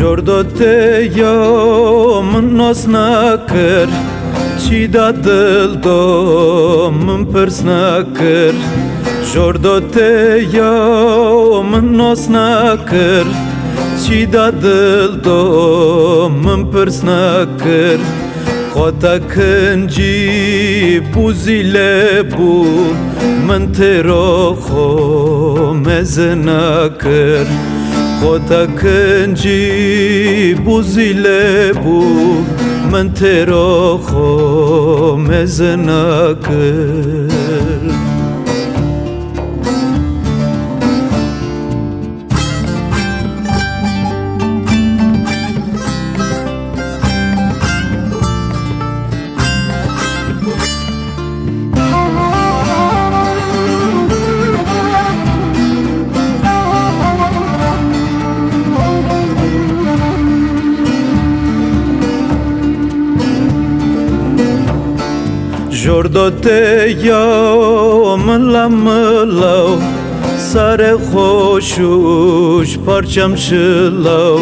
Jordo te yo mnos nakır Çida dil do min pırs nakır Jordo te yo mnos nakır Çida dil do min pırs nakır Xota kincî buzîle bû min têro xo meze nakir Xota kincî buzîle bû min têro xo meze nakir Jordo te yo mılav Sare xoşuş parçam şılav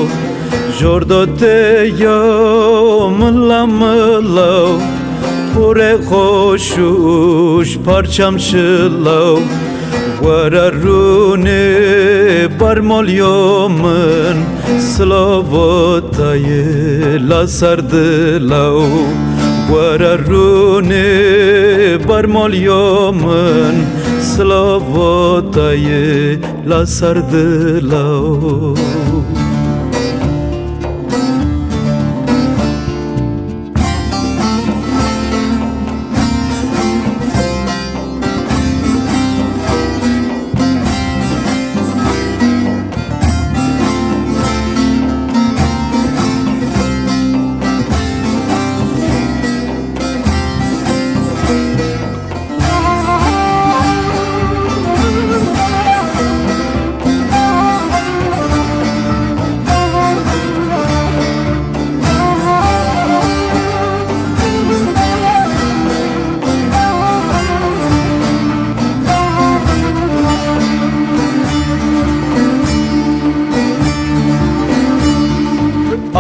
Jordo te yo mılav Pure xoşuş parçam şılav Vararune barmol yomun Slovotayı la sardılav Vararune barmol yomun Slovotayı la sardılav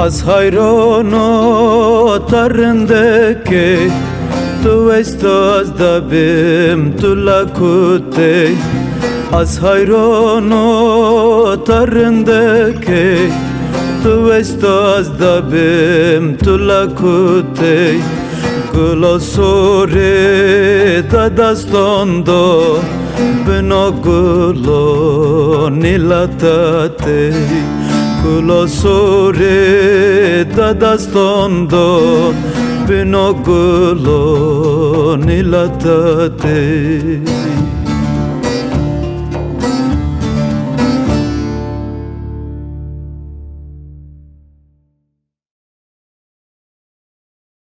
Az hayrono tarındaki Tu estas da bim tu la kute Az hayrono tarındaki Tu estas da bim tu la kute Glosore da dastondo Bino gulo nilatate Glosore da dastondo Bino gulo nilatate